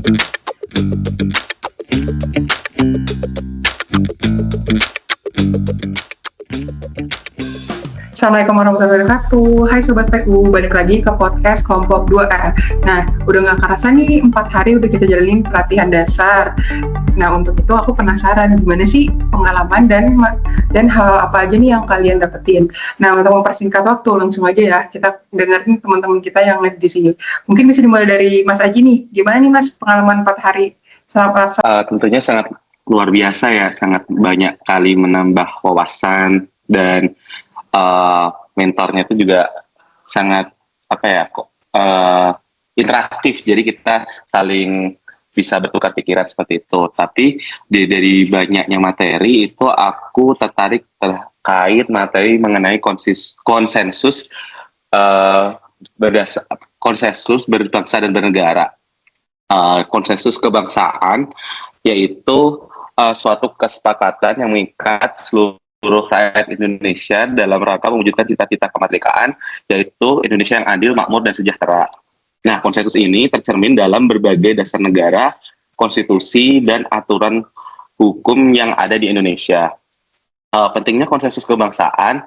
Assalamualaikum warahmatullahi wabarakatuh. Hai Sobat PU, balik lagi ke podcast kelompok 2A. Nah, udah gak kerasa nih 4 hari udah kita jalanin pelatihan dasar. Nah, untuk itu aku penasaran gimana sih pengalaman dan hal apa aja nih yang kalian dapetin. Nah, untuk mempersingkat waktu, langsung aja ya kita dengerin teman-teman kita yang ada di sini. Mungkin bisa dimulai dari Mas Aji nih. Gimana nih Mas pengalaman 4 hari selama Tentunya sangat luar biasa ya, sangat banyak kali menambah wawasan dan mentornya itu juga sangat interaktif, jadi kita saling bisa bertukar pikiran seperti itu. Tapi dari banyaknya materi itu aku tertarik terkait materi mengenai konsensus konsensus berbangsa dan bernegara. Konsensus kebangsaan yaitu suatu kesepakatan yang mengikat seluruh rakyat Indonesia dalam rangka mewujudkan cita-cita kemerdekaan, yaitu Indonesia yang adil, makmur, dan sejahtera. Nah, konsensus ini tercermin dalam berbagai dasar negara, konstitusi, dan aturan hukum yang ada di Indonesia. Pentingnya konsensus kebangsaan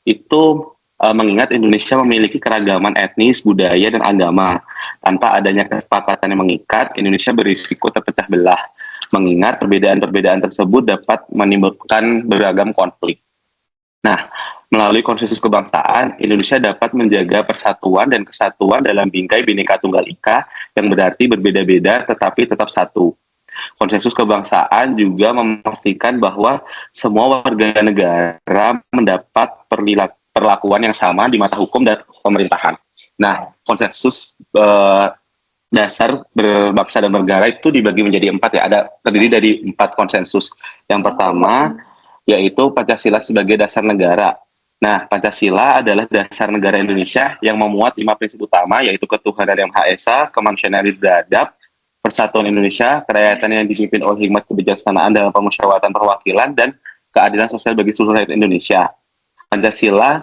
itu mengingat Indonesia memiliki keragaman etnis, budaya, dan agama. Tanpa adanya kesepakatan yang mengikat, Indonesia berisiko terpecah belah, mengingat perbedaan-perbedaan tersebut dapat menimbulkan beragam konflik. Nah, melalui konsensus kebangsaan, Indonesia dapat menjaga persatuan dan kesatuan dalam bingkai Bhinneka Tunggal Ika yang berarti berbeda-beda tetapi tetap satu. Konsensus kebangsaan juga memastikan bahwa semua warga negara mendapat perlakuan yang sama di mata hukum dan pemerintahan. Nah, konsensus dasar berbangsa dan bernegara itu dibagi menjadi 4 ya, terdiri dari 4 konsensus. Yang pertama yaitu Pancasila sebagai dasar negara. Nah, Pancasila adalah dasar negara Indonesia yang memuat 5 prinsip utama, yaitu ketuhanan yang Maha Esa, kemanusiaan yang adil beradab, persatuan Indonesia, kerakyatan yang dipimpin oleh hikmat kebijaksanaan dalam permusyawaratan perwakilan, dan keadilan sosial bagi seluruh rakyat Indonesia. Pancasila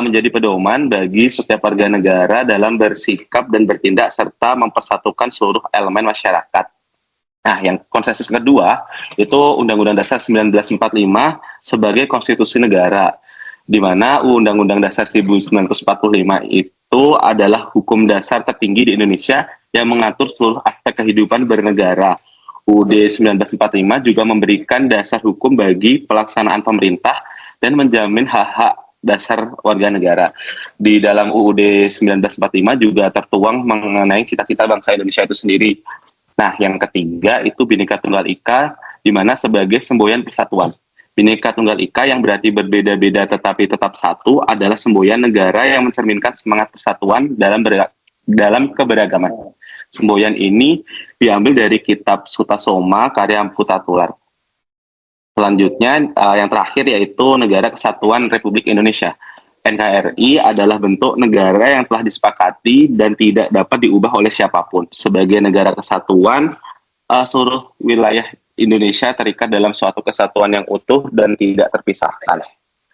menjadi pedoman bagi setiap warga negara dalam bersikap dan bertindak serta mempersatukan seluruh elemen masyarakat. Nah, yang konsensus kedua itu Undang-Undang Dasar 1945 sebagai konstitusi negara, di mana Undang-Undang Dasar 1945 itu adalah hukum dasar tertinggi di Indonesia yang mengatur seluruh aspek kehidupan bernegara. UUD 1945 juga memberikan dasar hukum bagi pelaksanaan pemerintah dan menjamin hak-hak dasar warga negara. Di dalam UUD 1945 juga tertuang mengenai cita-cita bangsa Indonesia itu sendiri. Nah, yang ketiga itu Bhinneka Tunggal Ika, di mana sebagai semboyan persatuan. Bhinneka Tunggal Ika yang berarti berbeda-beda tetapi tetap satu adalah semboyan negara yang mencerminkan semangat persatuan dalam keberagaman. Semboyan ini diambil dari kitab Sutasoma karya Putra Tular. Selanjutnya, yang terakhir yaitu Negara Kesatuan Republik Indonesia. NKRI adalah bentuk negara yang telah disepakati dan tidak dapat diubah oleh siapapun. Sebagai negara kesatuan, seluruh wilayah Indonesia terikat dalam suatu kesatuan yang utuh dan tidak terpisahkan.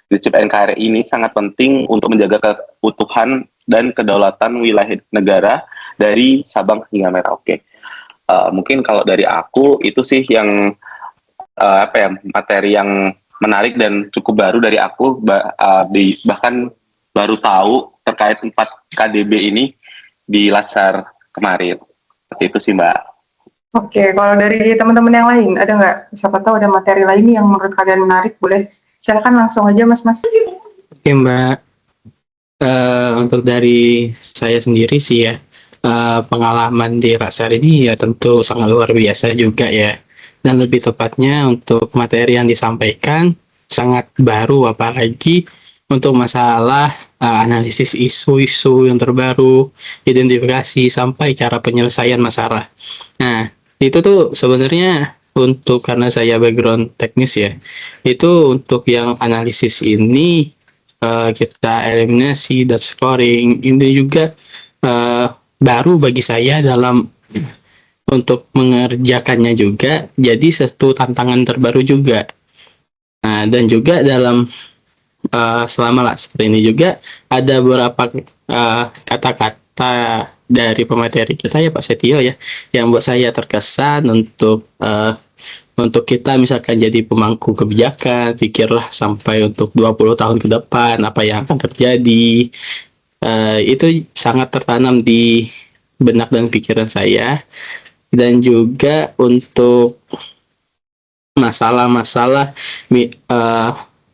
Prinsip NKRI ini sangat penting untuk menjaga keutuhan dan kedaulatan wilayah negara dari Sabang hingga Merauke. Mungkin kalau dari aku, itu sih yang materi yang menarik dan cukup baru dari aku, bahkan baru tahu terkait 4 KDB ini di Latsar kemarin. Seperti itu sih, Mbak. Oke, kalau dari teman-teman yang lain ada nggak? Siapa tahu ada materi lain yang menurut kalian menarik, boleh silakan langsung aja Mas. Oke Mbak, untuk dari saya sendiri sih ya, pengalaman di Latsar ini ya tentu sangat luar biasa juga ya. Dan lebih tepatnya untuk materi yang disampaikan sangat baru, apalagi untuk masalah analisis isu-isu yang terbaru, identifikasi sampai cara penyelesaian masalah. Nah, itu tuh sebenarnya untuk, karena saya background teknis ya, itu untuk yang analisis ini kita eliminasi dan scoring ini juga baru bagi saya dalam untuk mengerjakannya juga, jadi satu tantangan terbaru juga. Nah, dan juga dalam selama Latsar ini juga ada beberapa kata-kata kata dari pemateri kita ya Pak Setio ya, yang buat saya terkesan untuk kita misalkan jadi pemangku kebijakan, pikirlah sampai untuk 20 tahun ke depan apa yang akan terjadi. Itu sangat tertanam di benak dan pikiran saya. Dan juga untuk masalah-masalah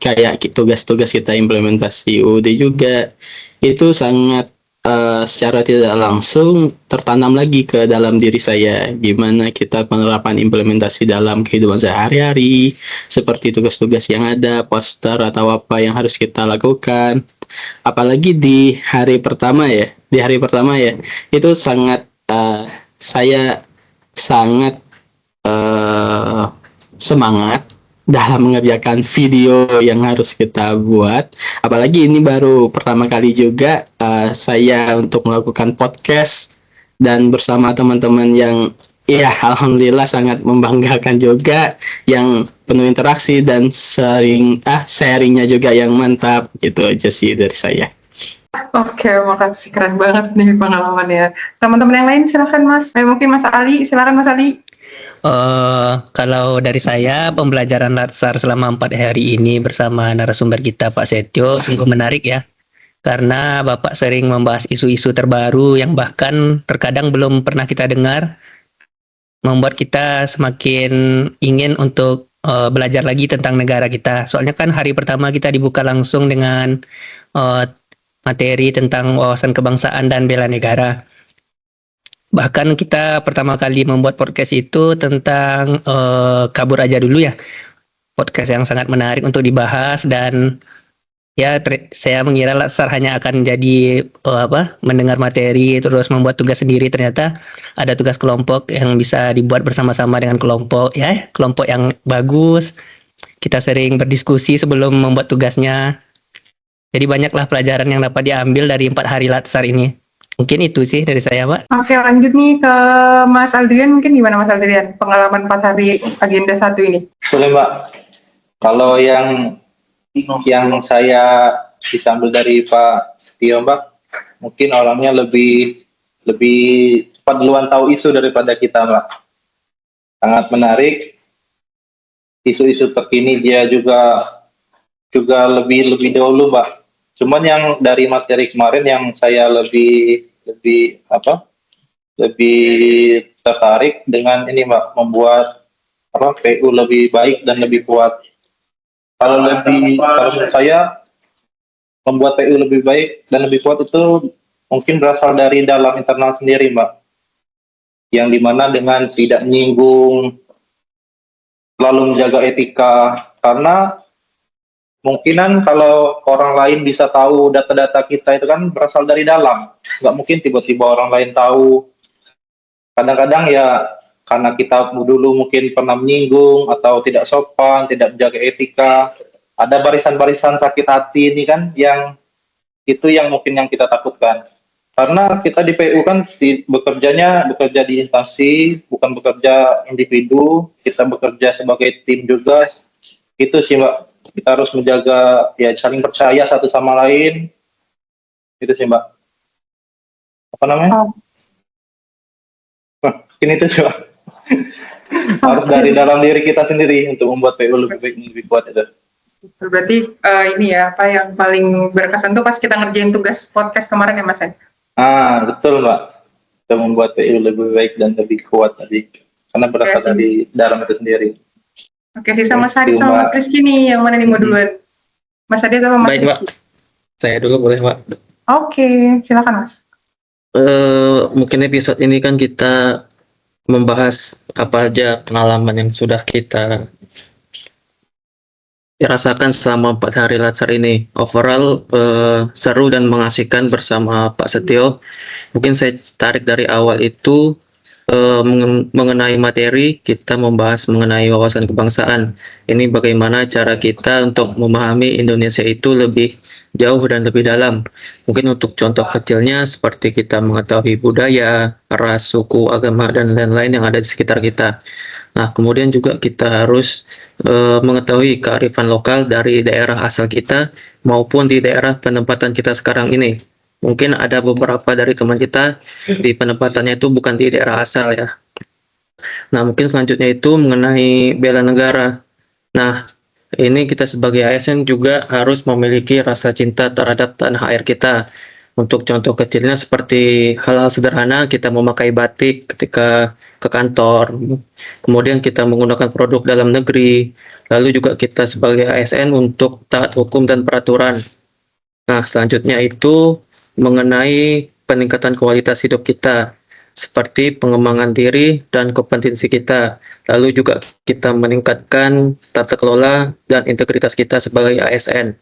kayak tugas-tugas kita implementasi UUD juga, itu sangat secara tidak langsung tertanam lagi ke dalam diri saya, gimana kita penerapan implementasi dalam kehidupan sehari-hari, seperti tugas-tugas yang ada, poster atau apa yang harus kita lakukan. Apalagi di hari pertama ya, itu sangat saya sangat semangat dalam mengerjakan video yang harus kita buat. Apalagi ini baru pertama kali juga saya untuk melakukan podcast dan bersama teman-teman yang ya alhamdulillah sangat membanggakan juga, yang penuh interaksi dan sharingnya juga yang mantap. Gitu aja sih dari saya. Oke, makasih, keren banget nih pengalamannya. Teman-teman yang lain silakan Mas. Mungkin Mas Ali, silakan Mas Ali. Kalau dari saya, pembelajaran latsar selama 4 hari ini bersama narasumber kita Pak Setio sungguh menarik ya. Karena Bapak sering membahas isu-isu terbaru yang bahkan terkadang belum pernah kita dengar, membuat kita semakin ingin untuk belajar lagi tentang negara kita. Soalnya kan hari pertama kita dibuka langsung dengan materi tentang wawasan kebangsaan dan bela negara. Bahkan kita pertama kali membuat podcast itu tentang kabur aja dulu ya. Podcast yang sangat menarik untuk dibahas, dan ya saya mengira latsar hanya akan jadi mendengar materi terus membuat tugas sendiri. Ternyata ada tugas kelompok yang bisa dibuat bersama-sama dengan kelompok yang bagus. Kita sering berdiskusi sebelum membuat tugasnya. Jadi banyaklah pelajaran yang dapat diambil dari 4 hari latsar ini. Mungkin itu sih dari saya, Pak. Oke, lanjut nih ke Mas Aldrian. Mungkin gimana Mas Aldrian, pengalaman 4 hari agenda 1 ini? Boleh Mbak. Kalau yang saya bisa ambil dari Pak Setio Mbak, mungkin orangnya lebih cepat duluan tahu isu daripada kita Mbak. Sangat menarik. Isu-isu terkini dia juga lebih dahulu Mbak. Cuman yang dari materi kemarin yang saya lebih tertarik dengan ini Mbak, membuat PU lebih baik dan lebih kuat. Kalau menurut saya membuat PU lebih baik dan lebih kuat itu mungkin berasal dari dalam internal sendiri Mbak, yang dimana dengan tidak menyinggung, selalu menjaga etika, karena kemungkinan kalau orang lain bisa tahu data-data kita itu kan berasal dari dalam. Nggak mungkin tiba-tiba orang lain tahu. Kadang-kadang ya karena kita dulu mungkin pernah menyinggung atau tidak sopan, tidak menjaga etika. Ada barisan-barisan sakit hati ini kan yang mungkin yang kita takutkan. Karena kita di PU kan bekerja di instansi, bukan bekerja individu. Kita bekerja sebagai tim juga. Itu sih Mbak. Kita harus menjaga ya saling percaya satu sama lain. Itu sih Mbak. Apa namanya? Ini tuh Mbak. Harus dari dalam diri kita sendiri untuk membuat PU lebih baik, lebih kuat itu. Berarti ini ya, apa yang paling berkesan tuh pas kita ngerjain tugas podcast kemarin ya Mas ya? Betul Mbak. Kita membuat PU lebih baik dan lebih kuat tadi. Karena berasal dari dalam itu sendiri. Oke, sisa Mas Hadid sama Mas Rizky nih, yang mana nih mau duluan? Mas Hadid sama Mas Baik, Rizky? Mbak. Saya dulu boleh, Mbak. Oke, silakan Mas. Mungkin episode ini kan kita membahas apa aja pengalaman yang sudah kita rasakan selama 4 hari latsar ini. Overall seru dan mengasihkan bersama Pak Setio. Mungkin saya tarik dari awal itu mengenai materi, kita membahas mengenai wawasan kebangsaan. Ini bagaimana cara kita untuk memahami Indonesia itu lebih jauh dan lebih dalam. Mungkin untuk contoh kecilnya seperti kita mengetahui budaya, ras, suku, agama, dan lain-lain yang ada di sekitar kita. Nah, kemudian juga kita harus mengetahui kearifan lokal dari daerah asal kita maupun di daerah penempatan kita sekarang ini. mungkin ada beberapa dari teman kita di penempatannya itu bukan di daerah asal ya. Nah, mungkin selanjutnya itu mengenai bela negara. Nah, ini kita sebagai ASN juga harus memiliki rasa cinta terhadap tanah air kita. Untuk contoh kecilnya seperti hal-hal sederhana, kita memakai batik ketika ke kantor, kemudian kita menggunakan produk dalam negeri, lalu juga kita sebagai ASN untuk taat hukum dan peraturan. Nah, selanjutnya itu mengenai peningkatan kualitas hidup kita, seperti pengembangan diri dan kompetensi kita. Lalu juga kita meningkatkan tata kelola dan integritas kita sebagai ASN.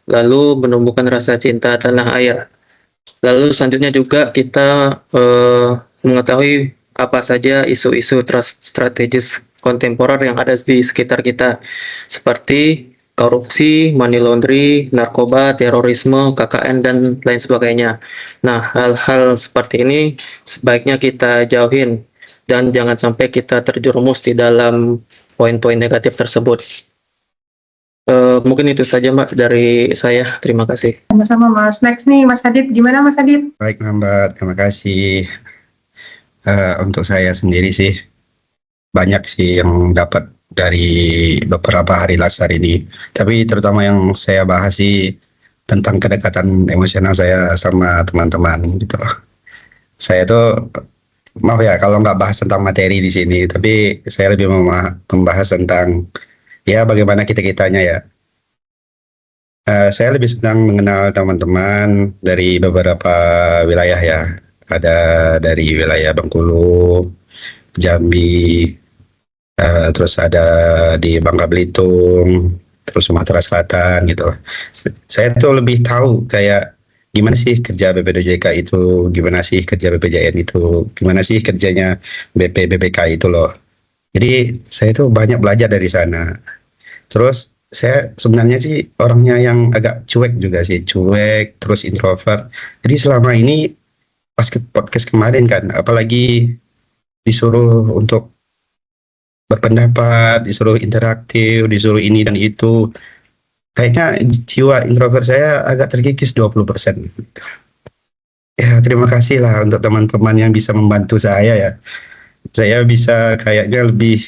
Lalu menumbuhkan rasa cinta tanah air. Lalu selanjutnya juga kita mengetahui apa saja isu-isu strategis kontemporer yang ada di sekitar kita, seperti korupsi, money laundry, narkoba, terorisme, KKN, dan lain sebagainya. Nah, hal-hal seperti ini sebaiknya kita jauhin dan jangan sampai kita terjerumus di dalam poin-poin negatif tersebut. Mungkin itu saja Mbak dari saya. Terima kasih. Sama-sama Mas. Next nih Mas Adit, gimana Mas Adit? Baik Mbak, terima kasih. Untuk saya sendiri sih, banyak sih yang dapat dari beberapa hari Lasar ini. Tapi terutama yang saya bahas sih tentang kedekatan emosional saya sama teman-teman gitu loh. Saya tuh, maaf ya kalau nggak bahas tentang materi di sini, tapi saya lebih membahas tentang ya bagaimana kita-kitanya ya. Saya lebih senang mengenal teman-teman dari beberapa wilayah ya. Ada dari wilayah Bengkulu, Jambi, terus ada di Bangka Belitung, terus Sumatera Selatan gitu. Saya tuh lebih tahu kayak gimana sih kerja BPDJK itu, gimana sih kerja BPJN itu, gimana sih kerjanya BPK itu loh. Jadi saya tuh banyak belajar dari sana. Terus saya sebenarnya sih orangnya yang agak cuek juga sih, cuek, terus introvert. Jadi selama ini pas ke podcast kemarin kan, apalagi disuruh untuk berpendapat, disuruh interaktif, disuruh ini dan itu, kayaknya jiwa introvert saya agak terkikis 20%. Ya, terima kasih lah untuk teman-teman yang bisa membantu saya ya. Saya bisa kayaknya lebih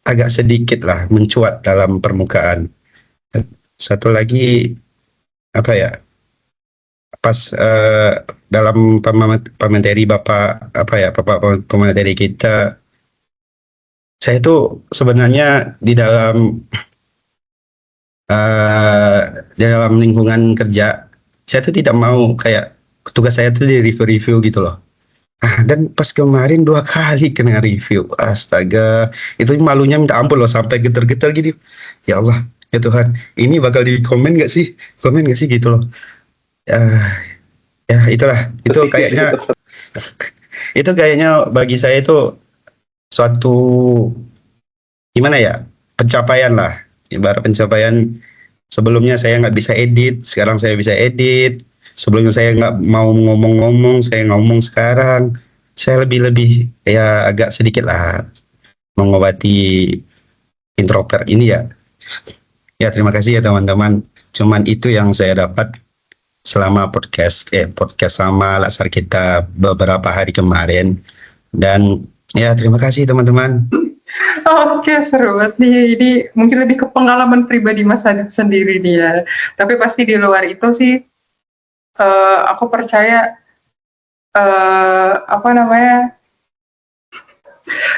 agak sedikit lah mencuat dalam permukaan. Satu lagi apa ya? Pas dalam pemateri Bapak pemateri kita, saya tuh sebenarnya di dalam lingkungan kerja, saya tuh tidak mau kayak tugas saya tuh di review gitu loh. Dan pas kemarin 2 kali kena review, astaga, itu malunya minta ampun loh, sampai getar-getar gitu. Ya Allah, ya Tuhan, ini bakal di komen nggak sih gitu loh. Ya itulah, itu kayaknya bagi saya itu suatu gimana ya, pencapaian lah, ibarat pencapaian. Sebelumnya saya nggak bisa edit, sekarang saya bisa edit. Sebelumnya saya nggak mau ngomong-ngomong, saya ngomong sekarang. Saya lebih ya agak sedikit lah mengobati introvert ini ya. Ya terima kasih ya teman-teman. Cuman itu yang saya dapat selama podcast sama Lasar kita beberapa hari kemarin. Dan ya terima kasih teman-teman. Oke, seru banget nih. Ini mungkin lebih ke pengalaman pribadi Mas Adit sendiri nih ya. Tapi pasti di luar itu sih, aku percaya,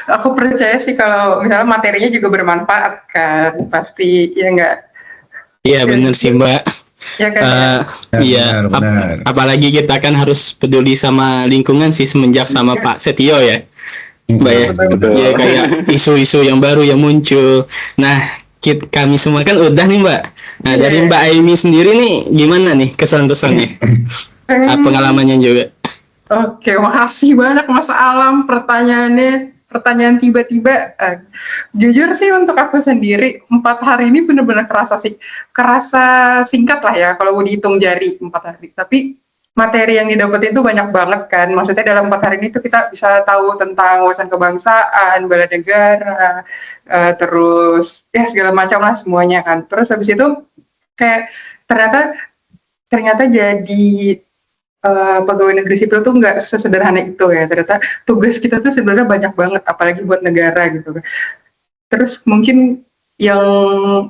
aku percaya sih kalau misalnya materinya juga bermanfaat kan, pasti ya enggak? Iya benar sih Mbak. Ya kan? Iya, Benar. apalagi kita kan harus peduli sama lingkungan sih semenjak sama Pak Setio ya. Mbak ya, Betul. ya kayak isu-isu yang baru yang muncul. Nah, kami semua kan udah nih Mbak. Nah, dari Mbak Aimi sendiri nih gimana nih kesan-kesannya? Pengalamannya juga. Oke, makasih banyak Mas Alam pertanyaannya. Pertanyaan tiba-tiba. Jujur sih untuk aku sendiri 4 hari ini benar-benar kerasa singkat lah ya kalau mau dihitung jari 4 hari. Tapi materi yang didapat itu banyak banget kan. Maksudnya dalam 4 hari ini tuh kita bisa tahu tentang wawasan kebangsaan, bela negara, terus ya segala macam lah semuanya kan. Terus habis itu kayak ternyata jadi pegawai negeri sipil tuh nggak sesederhana itu ya. Ternyata tugas kita tuh sebenarnya banyak banget, apalagi buat negara gitu. Terus mungkin yang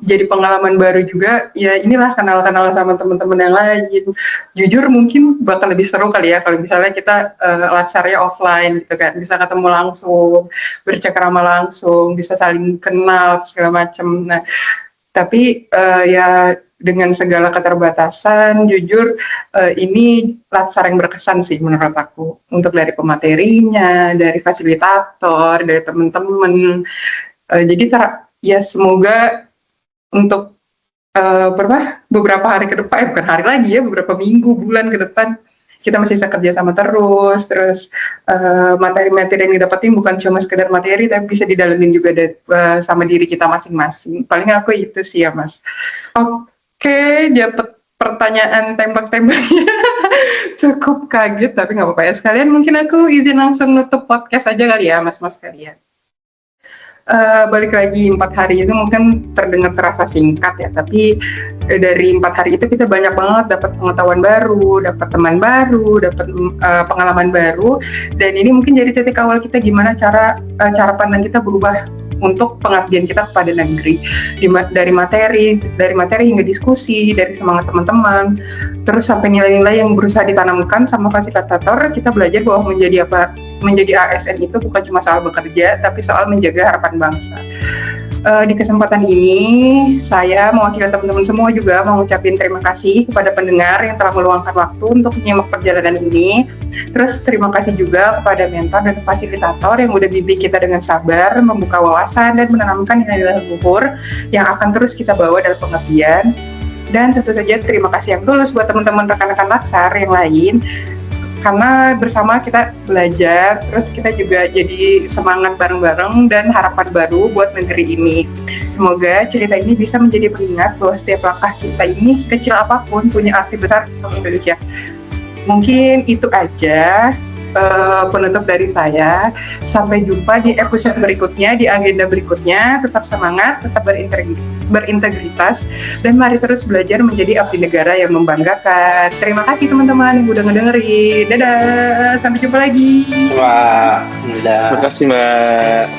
jadi pengalaman baru juga, ya inilah kenal-kenal sama teman-teman yang lain. Jujur mungkin bakal lebih seru kali ya kalau misalnya kita latsarnya offline gitu kan, bisa ketemu langsung, bercengkrama langsung, bisa saling kenal segala macam. Nah, tapi ya dengan segala keterbatasan, jujur ini latsar yang berkesan sih menurut aku. Untuk dari pematerinya, dari fasilitator, dari teman-teman. Jadi ya semoga untuk beberapa hari ke depan, bukan hari lagi ya, beberapa minggu, bulan ke depan, kita masih bisa kerja sama terus materi-materi yang didapetin bukan cuma sekedar materi, tapi bisa didalemin juga sama diri kita masing-masing. Paling aku itu sih ya, Mas. Oke, dapat pertanyaan tembak-tembaknya cukup kaget, tapi nggak apa-apa ya. Sekalian mungkin aku izin langsung nutup podcast aja kali ya, Mas-mas kalian. Balik lagi 4 hari itu mungkin terdengar terasa singkat ya, tapi dari 4 hari itu kita banyak banget dapat pengetahuan baru, dapat teman baru, dapat pengalaman baru, dan ini mungkin jadi titik awal kita gimana cara pandang kita berubah untuk pengabdian kita kepada negeri, dari materi hingga diskusi, dari semangat teman-teman, terus sampai nilai-nilai yang berusaha ditanamkan sama fasilitator. Kita belajar bahwa menjadi ASN itu bukan cuma soal bekerja, tapi soal menjaga harapan bangsa. Di kesempatan ini, saya mewakili teman-teman semua juga mau ngucapin terima kasih kepada pendengar yang telah meluangkan waktu untuk menyimak perjalanan ini. Terus terima kasih juga kepada mentor dan fasilitator yang udah bimbing kita dengan sabar, membuka wawasan dan menanamkan nilai-nilai luhur yang akan terus kita bawa dalam pengabdian. Dan tentu saja terima kasih yang tulus buat teman-teman rekan-rekan Latsar yang lain, karena bersama kita belajar, terus kita juga jadi semangat bareng-bareng dan harapan baru buat negeri ini. Semoga cerita ini bisa menjadi pengingat bahwa setiap langkah kita ini, sekecil apapun, punya arti besar untuk Indonesia. Mungkin itu aja penutup dari saya. Sampai jumpa di episode berikutnya, di agenda berikutnya. Tetap semangat, tetap berintegritas, dan mari terus belajar menjadi abdi negara yang membanggakan. Terima kasih teman-teman yang udah ngedengerin. Dadah, sampai jumpa lagi. Wah, udah. Terima kasih, Mbak.